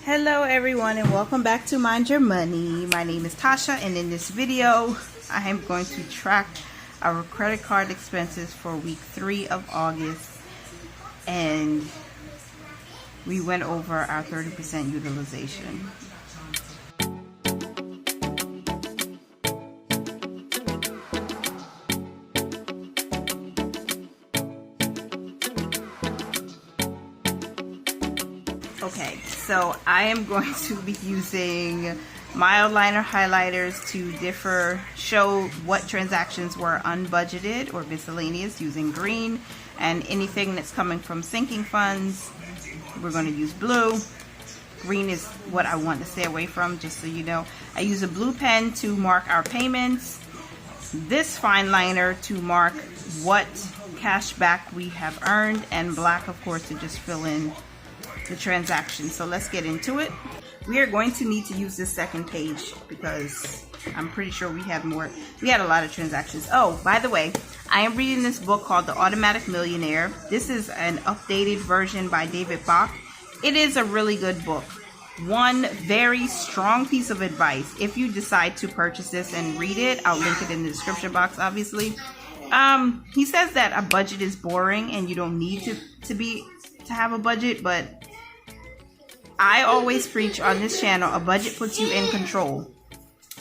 Hello everyone and welcome back to Mind Your Money. My name is Tasha and in this video I am going to track our credit card expenses for week 3 of August, and we went over our 30% utilization. Okay, so I am going to be using mild liner highlighters to show what transactions were unbudgeted or miscellaneous using green, and anything that's coming from sinking funds, we're going to use blue. Green is what I want to stay away from, just so you know. I use a blue pen to mark our payments, this fine liner to mark what cash back we have earned, and black, of course, to just fill in the transaction. So let's get into it. We are going to need to use this second page because I'm pretty sure we had a lot of transactions. Oh, by the way, I am reading this book called The Automatic Millionaire. This is an updated version by David Bach. It is a really good book. One very strong piece of advice, if you decide to purchase this and read it, I'll link it in the description box, obviously. He says that a budget is boring and you don't need to have a budget, but I always preach on this channel, a budget puts you in control.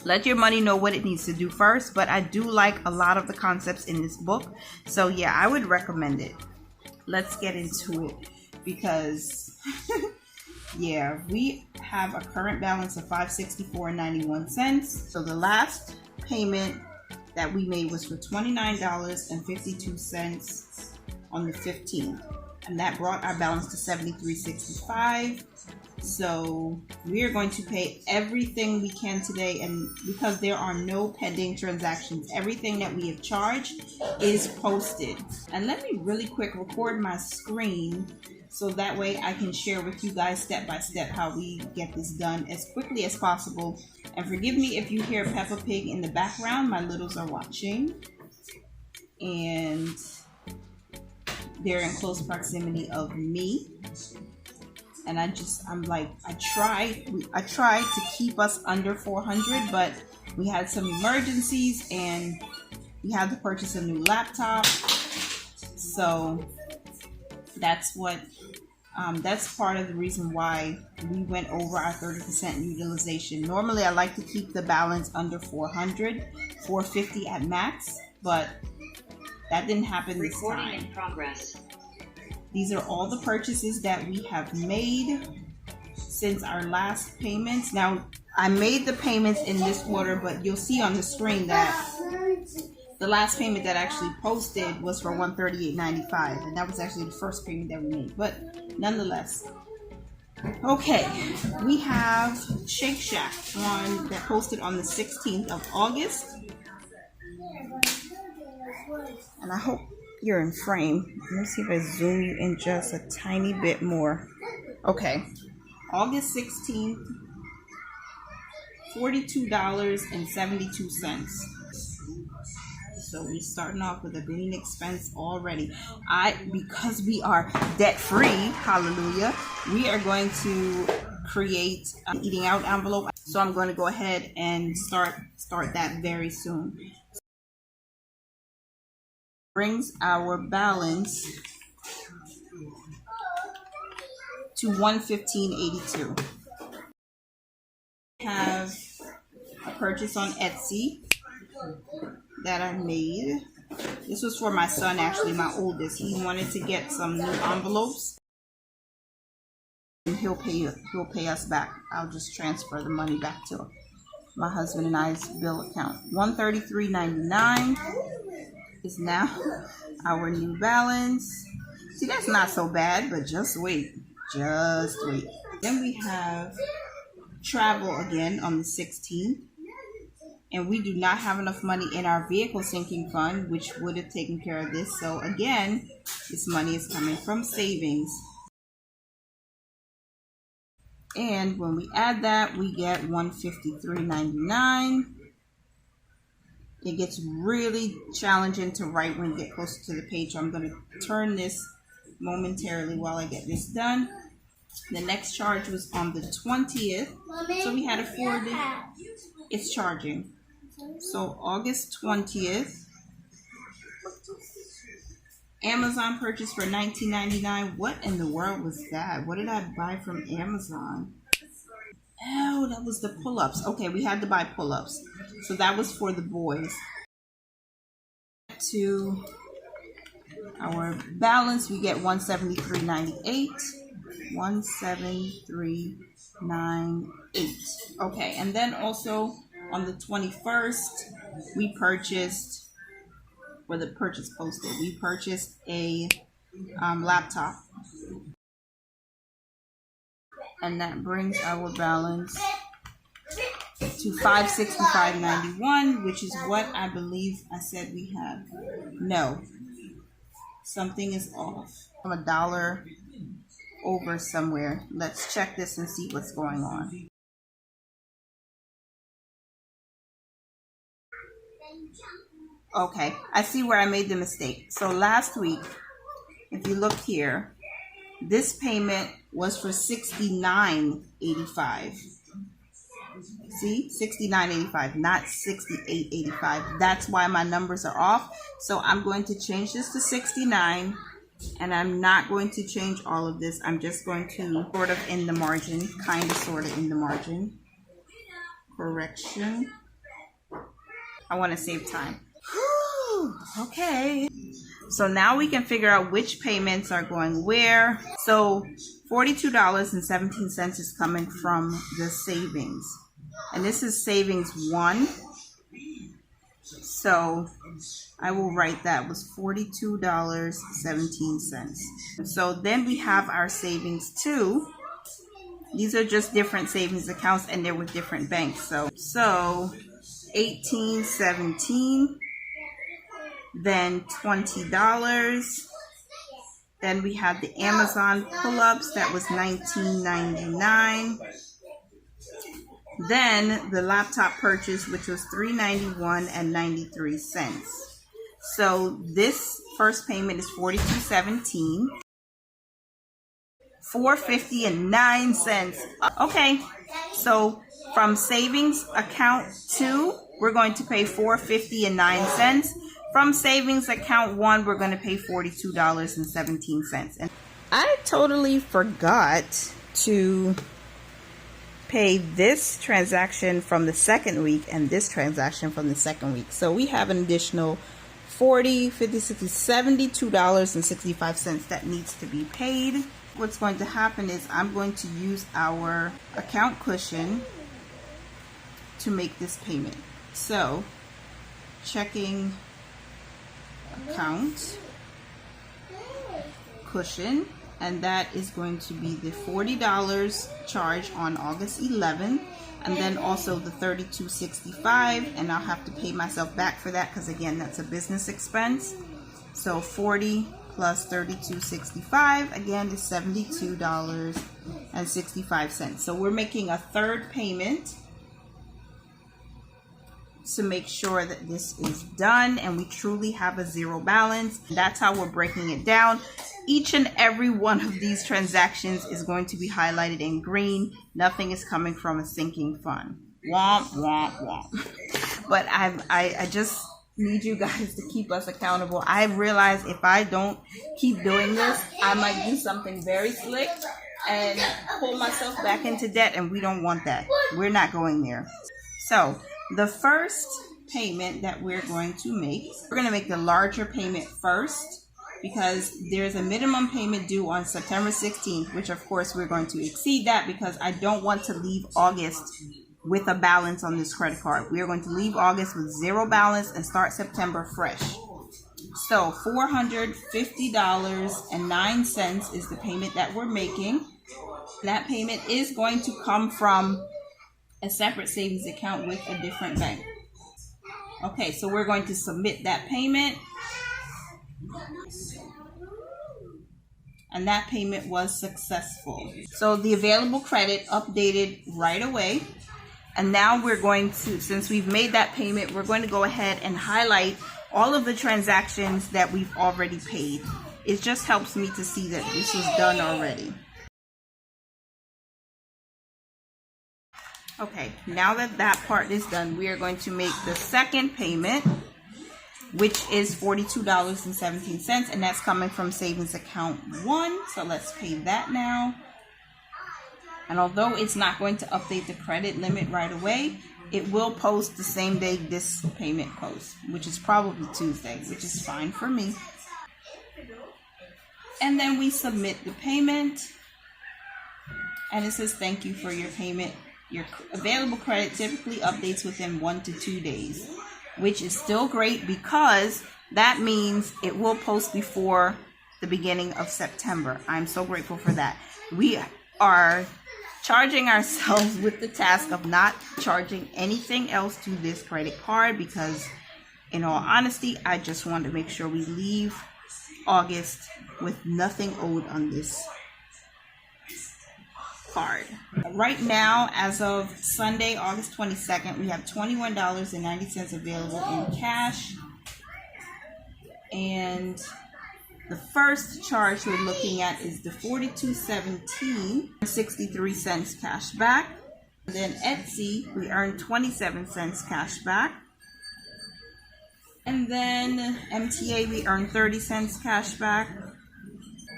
Let your money know what it needs to do first, but I do like a lot of the concepts in this book. So yeah, I would recommend it. Let's get into it because yeah, we have a current balance of $564.91. So the last payment that we made was for $29.52 on the 15th. And that brought our balance to $73.65. So we are going to pay everything we can today, and because there are no pending transactions, everything that we have charged is posted. And let me really quick record my screen so that way I can share with you guys step by step how we get this done as quickly as possible. And forgive me if you hear Peppa Pig in the background. My littles are watching and they're in close proximity of me, and I tried to keep us under 400, but we had some emergencies and we had to purchase a new laptop. So that's part of the reason why we went over our 30% utilization. Normally I like to keep the balance under 400, 450 at max, but that didn't happen this time. Recording in progress. These are all the purchases that we have made since our last payments. Now, I made the payments in this order, but you'll see on the screen that the last payment that actually posted was for $138.95, and that was actually the first payment that we made. But nonetheless, okay, we have Shake Shack one that posted on the 16th of August. And I hope you're in frame. Let me see if I zoom you in just a tiny bit more. Okay, August 16th, $42.72. So we're starting off with a green expense already. Because we are debt free, hallelujah, we are going to create an eating out envelope. So I'm going to go ahead and start that very soon. Brings our balance to $115.82. Have a purchase on Etsy that I made. This was for my son, actually, my oldest. He wanted to get some new envelopes, and he'll pay us back. I'll just transfer the money back to my husband and I's bill account. $133.99 is now our new balance. See, that's not so bad, but just wait. Then we have travel again on the 16th, and we do not have enough money in our vehicle sinking fund, which would have taken care of this. So again, this money is coming from savings, and when we add that, we get $153.99. It gets really challenging to write when you get closer to the page. So I'm going to turn this momentarily while I get this done. The next charge was on the 20th. So we had a 4-day. It's charging. So August 20th. Amazon purchase for $19.99. What in the world was that? What did I buy from Amazon? Oh, that was the pull-ups. Okay, we had to buy pull-ups. So that was for the boys. To our balance, we get $173.98. $173.98. Okay, and then also on the 21st, we purchased, for the purchase posted, we purchased a laptop. And that brings our balance to $565.91, which is what I believe I said we have. No, something is off. I'm $1 over somewhere. Let's check this and see what's going on. Okay, I see where I made the mistake. So last week, if you look here, this payment was for $69.85. See, $69.85, not $68.85. That's why my numbers are off. So I'm going to change this to $69, and I'm not going to change all of this. I'm just going to sort of in the margin, kind of sort of in the margin. Correction. I want to save time. Whew, okay. So now we can figure out which payments are going where. So $42.17 is coming from the savings. And this is savings 1. So I will write that was $42.17. So then we have our savings 2. These are just different savings accounts and they're with different banks. So $18.17. Then $20. Then we have the Amazon pull-ups. That was $19.99. Then the laptop purchase, which was $391.93. So this first payment is $42.17. $4.50.09. Okay, so from savings account 2, we're going to pay $4.50.09. From savings account 1, we're going to pay $42.17. And I totally forgot to pay this transaction from the second week and this transaction from the second week. So we have an additional $40, $50, $60, $72.65 that needs to be paid. What's going to happen is I'm going to use our account cushion to make this payment. So checking account cushion, and that is going to be the $40 charge on August 11th, and then also the $32.65, and I'll have to pay myself back for that because again that's a business expense. So 40 plus $32.65 again is $72.65. So we're making a third payment to make sure that this is done and we truly have a zero balance. That's how we're breaking it down. Each and every one of these transactions is going to be highlighted in green. Nothing is coming from a sinking fund. Womp, womp, womp. But I just need you guys to keep us accountable. I realize if I don't keep doing this, I might do something very slick and pull myself back into debt, and we don't want that. We're not going there. So the first payment that we're going to make, we're going to make the larger payment first because there's a minimum payment due on September 16th, which of course we're going to exceed that because I don't want to leave August with a balance on this credit card. We are going to leave August with zero balance and start September fresh. So $450.09 is the payment that we're making. That payment is going to come from a separate savings account with a different bank. Okay, so we're going to submit that payment. And that payment was successful. So the available credit updated right away. And now we're going to, since we've made that payment, we're going to go ahead and highlight all of the transactions that we've already paid. It just helps me to see that this was done already. Okay, now that that part is done, we are going to make the second payment, which is $42.17, and that's coming from savings account 1. So let's pay that now. And although it's not going to update the credit limit right away, it will post the same day this payment posts, which is probably Tuesday, which is fine for me. And then we submit the payment, and it says thank you for your payment. Your available credit typically updates within 1 to 2 days, which is still great because that means it will post before the beginning of September. I'm so grateful for that. We are charging ourselves with the task of not charging anything else to this credit card because, in all honesty, I just want to make sure we leave August with nothing owed on this card. Right now, as of Sunday, August 22nd, we have $21.90 available in cash. And the first charge we're looking at is the $42.17, 63 cents cash back. And then Etsy, we earned 27 cents cash back. And then MTA, we earned 30 cents cash back.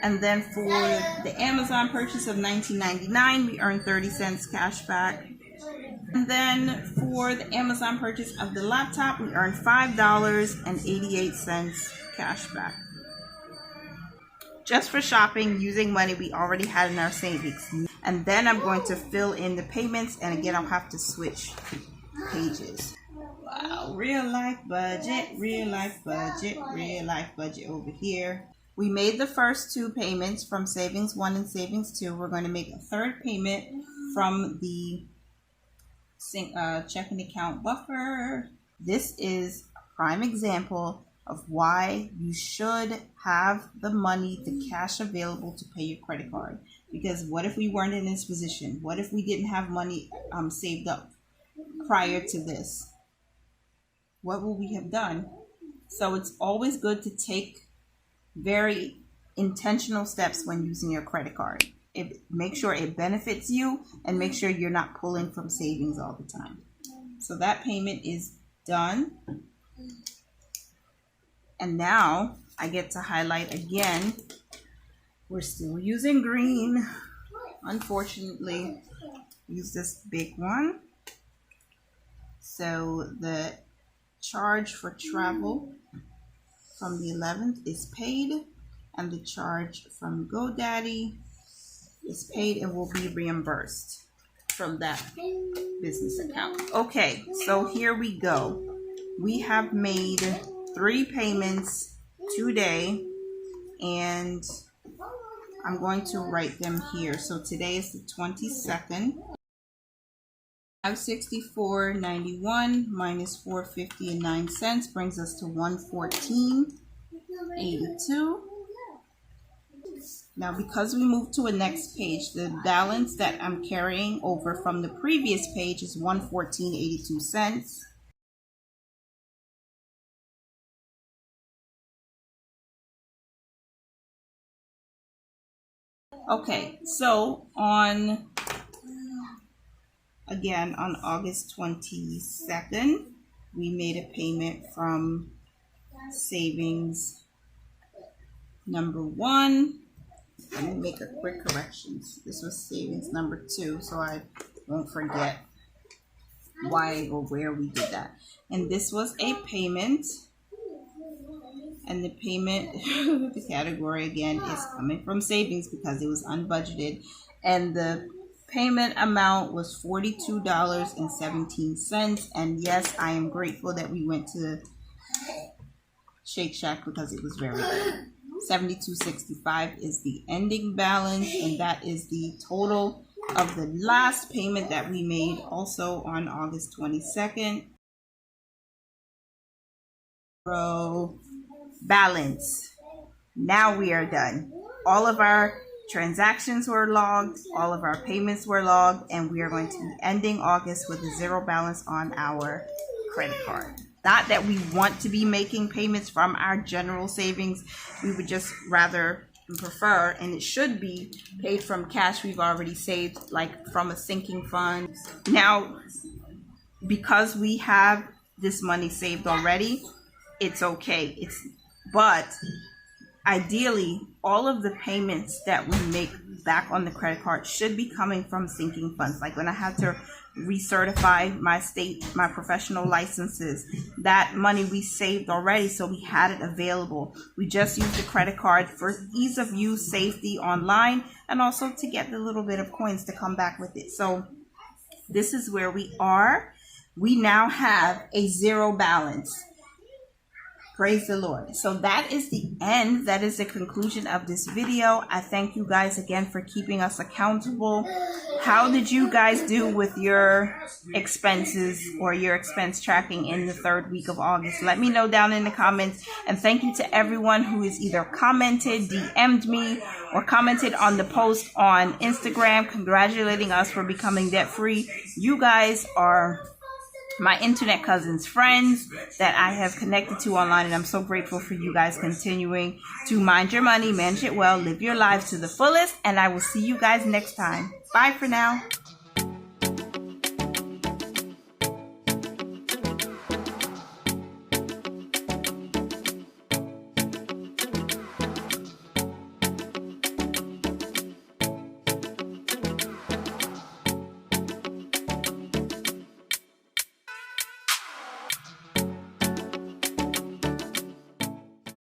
And then for the Amazon purchase of $19.99, we earned 30 cents cash back. And then for the Amazon purchase of the laptop, we earned $5.88 cash back. Just for shopping using money we already had in our savings. And then I'm going to fill in the payments, and again, I'll have to switch pages. Wow, real life budget, real life budget, real life budget over here. We made the first 2 payments from Savings 1 and Savings 2. We're going to make a third payment from the checking account buffer. This is a prime example of why you should have the money, the cash available to pay your credit card. Because what if we weren't in this position? What if we didn't have money saved up prior to this? What would we have done? So it's always good to take very intentional steps when using your credit card. Make sure it benefits you, and make sure you're not pulling from savings all the time. So that payment is done. And now I get to highlight again. We're still using green. Unfortunately, use this big one. So the charge for travel from the 11th is paid, and the charge from GoDaddy is paid and will be reimbursed from that business account. Okay, so here we go. We have made 3 payments today, and I'm going to write them here. So today is the 22nd. $564.91 minus $450.09 brings us to $114.82. Now, because we moved to a next page, the balance that I'm carrying over from the previous page is $114.82. Okay, so on August 22nd, we made a payment from savings number 1. Let me make a quick correction. This was savings number 2, so I won't forget why or where we did that. And this was a payment, and the payment, the category again is coming from savings because it was unbudgeted, and the payment amount was $42.17. And yes, I am grateful that we went to Shake Shack because it was very good. $72.65 is the ending balance, and that is the total of the last payment that we made also on August 22nd. Balance. Now we are done. All of our transactions were logged, all of our payments were logged, and we are going to be ending August with a 0 balance on our credit card. Not that we want to be making payments from our general savings. We would just rather prefer, and it should be paid from cash we've already saved, like from a sinking fund. Now, because we have this money saved already, it's okay. But ideally, all of the payments that we make back on the credit card should be coming from sinking funds. Like when I had to recertify my professional licenses, that money we saved already, so we had it available. We just used the credit card for ease of use, safety online, and also to get the little bit of coins to come back with it. So this is where we are. We now have a zero balance. Praise the Lord. So that is the end. That is the conclusion of this video. I thank you guys again for keeping us accountable. How did you guys do with your expenses or your expense tracking in the third week of August? Let me know down in the comments. And thank you to everyone who has either commented, DM'd me, or commented on the post on Instagram congratulating us for becoming debt free. You guys are my internet cousins, friends that I have connected to online, and I'm so grateful for you guys continuing to mind your money, manage it well, live your lives to the fullest, and I will see you guys next time. Bye for now.